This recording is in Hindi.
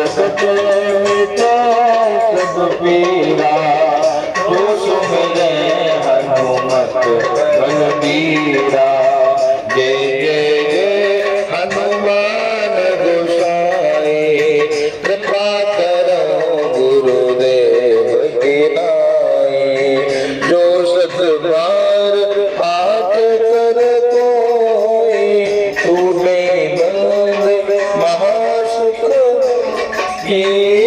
सकते मिटे सब पीरा, जो सुमिरे हनुमत बलबीरा। जय जय जय हनुमान गोसाई, कृपा करो गुरुदेव की नाई। जो सत बार हाथ कर कोई, टूटे बंद महासुख की।